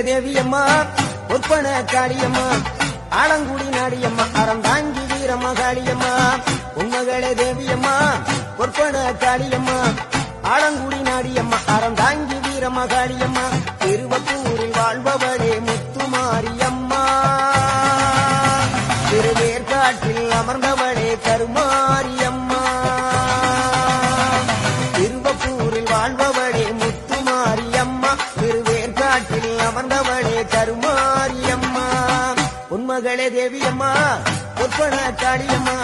தேவியம்மா ஒப்பன காளியம்மா ஆலங்குடி நாடியம்மா அறந்தாங்கி வீரம்மா காளியம்மா உண்மகளே தேவியம்மா ஒப்பன காளியம்மா ஆலங்குடி நாடியம்மா அறந்தாங்கி வீரம்மா காளியம்மா திருவப்பூரில் வாழ்பவளே முத்துமாரியம்மா திருவேற்காட்டில் அமர்ந்தவளே கருமாரியம்மா திருவப்பூரில் வாழ்பவளே முத்துமாரியம்மா திருவேற்காட்டில் அமர்ந்தவளே கருமாரியம்மா உண்மகளே தேவியம்மா ஒப்பன காளியம்மா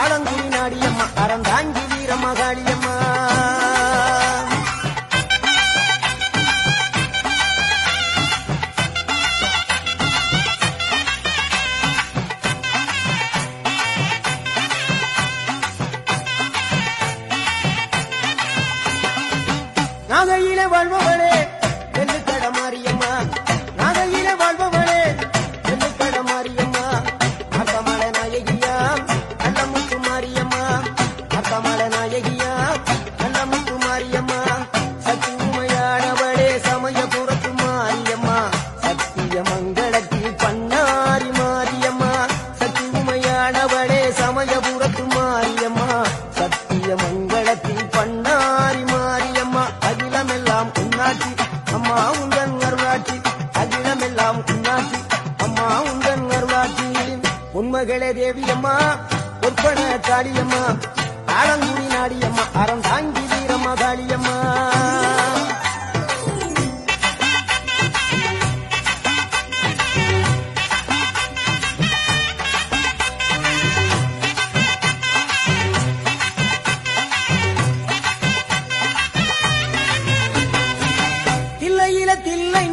ஆலங்குடி நாடியம்மா அறந்தாங்கி வீரம்மா காளியம்மா நாகையிலே வாழ்பவளே வெள்ளிக்கட மாரியம்மா நாகையிலே வாழ்பவளே வெள்ளிக்கட மாரியம்மா அர்த்தமல நாயகியா நல்லமுத்து மாரியம்மா அர்த்தமல நாயகியா நல்லமுத்து மாரியம்மா சக்தி உமையானவளே சமயபுரத்து மாரியம்மா சத்திய மங்களத்தில் பண்ணாரி மாரியம்மா சக்தி உமையானவளே சமயபுரத்து மாரியம்மா சத்திய மங்களத்தில் பண்ணாரி மாரியம்மா அகிலமெல்லாம் உன்னாட்சி அம்மா உந்தன் அருளாட்சி அகிலமெல்லாம் உன்னாட்சி அம்மா உந்தன் அருளாட்சி உண்மகளே தேவியம்மா ஒப்பன காளியம்மா ஆலங்குடி நாடியம்மா அறந்தாங்கி வீரம்மா காளியம்மா தில்லை